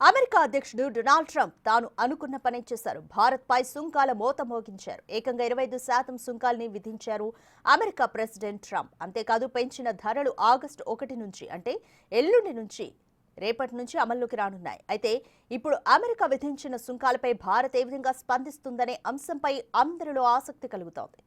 America అధ్యక్షుడు Donald Trump తాను అనుకున్న పనే చేశారు. భారత్పై సుంకాల మోత మోగించారు. ఏకంగా 25% సుంకాల్ని విధించారు అమెరికా ప్రెసిడెంట్ ట్రంప్. అంతేకాదు పెంచిన ధరలు ఆగస్టు 1 నుంచి అంటే ఎల్లుండి నుంచి రేపటి నుంచి అమల్లోకి రానున్నాయి. అయితే ఇప్పుడు అమెరికా విధించిన సుంకాలపై భారత్ ఏ విధంగా స్పందిస్తుందనే అంశంపై అందరిలో ఆసక్తి కలుగుతోంది.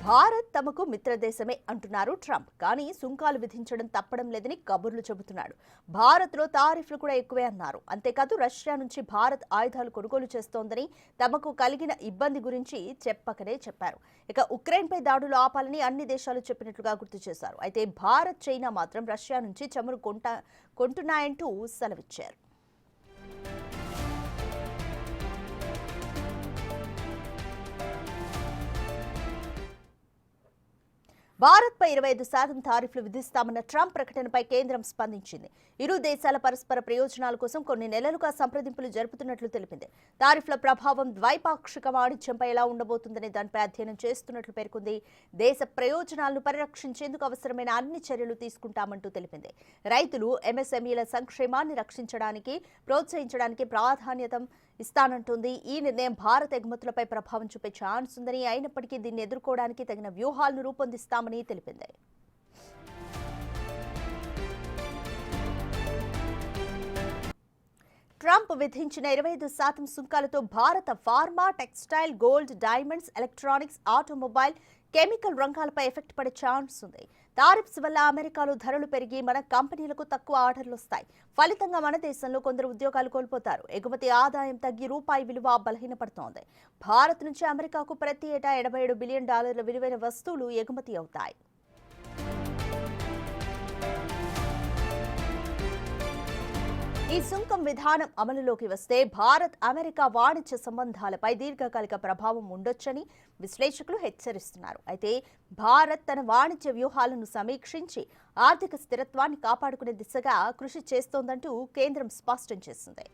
భారత్ తమకు మిత్రదేశమే అంటున్నారు ట్రంప్. కానీ సుంకాలు విధించడం తప్పడం లేదని కబుర్లు చెబుతున్నాడు. భారత్లో తారీఫ్లు కూడా ఎక్కువే అన్నారు. అంతేకాదు రష్యా నుంచి భారత్ ఆయుధాలు కొనుగోలు చేస్తోందని, తమకు కలిగిన ఇబ్బంది గురించి చెప్పకనే చెప్పారు. ఇక ఉక్రెయిన్పై దాడులు ఆపాలని అన్ని దేశాలు చెప్పినట్లుగా గుర్తు చేశారు. అయితే భారత్, చైనా మాత్రం రష్యా నుంచి చమురు కొంటున్నాయంటూ సెలవిచ్చారు. భారత్పై 25% తారీఫ్లు విధిస్తామన్న ట్రంప్ ప్రకటనపై కేంద్రం స్పందించింది. ఇరు దేశాల పరస్పర ప్రయోజనాల కోసం కొన్ని నెలలుగా సంప్రదింపులు జరుపుతున్నట్లు తెలిపింది. తారీఫ్ల ప్రభావం ద్వైపాక్షిక వాణిజ్యంపై ఎలా ఉండబోతుందనే దానిపై అధ్యయనం చేస్తున్నట్లు పేర్కొంది. దేశ ప్రయోజనాలను పరిరక్షించేందుకు అవసరమైన అన్ని చర్యలు తీసుకుంటామంటూ తెలిపింది. రైతులు, ఎంఎస్ఎంఈల సంక్షేమాన్ని రక్షించడానికి, ప్రోత్సహించడానికి ప్రాధాన్యత ఇస్తానంటుంది. ఈ నిర్ణయం భారత్ ఎగుమతులపై ప్రభావం చూపే ఛాన్స్ ఉందని, అయినప్పటికీ దీన్ని ఎదుర్కోవడానికి తగిన వ్యూహాలను రూపొందిస్తామని తెలిపింది. ట్రంప్ విధించిన 25% సుంకాలతో భారత pharma, textile, gold, diamonds, electronics, automobile, chemical రంగాలపై ఎఫెక్ట్ పడే ఛాన్స్ ఉంది. టారిఫ్స్ వల్ల అమెరికాలో ధరలు పెరిగి మన కంపెనీలకు తక్కువ ఆర్డర్లు వస్తాయి. ఫలితంగా మన దేశంలో కొందరు ఉద్యోగాలు కోల్పోతారు. ఎగుమతి ఆదాయం తగ్గి రూపాయి విలువ బలహీనపడుతోంది. భారత్ నుంచి అమెరికాకు ప్రతి ఏటా $87 బిలియన్ విలువైన వస్తువులు ఎగుమతి అవుతాయి. ఈ సుంకం విధానం అమలులోకి వస్తే భారత్, అమెరికా వాణిజ్య సంబంధాలపై దీర్ఘకాలిక ప్రభావం ఉండొచ్చని విశ్లేషకులు హెచ్చరిస్తున్నారు. అయితే భారత్ తన వాణిజ్య వ్యూహాలను సమీక్షించి ఆర్థిక స్థిరత్వాన్ని కాపాడుకునే దిశగా కృషి చేస్తోందంటూ కేంద్రం స్పష్టం చేసింది.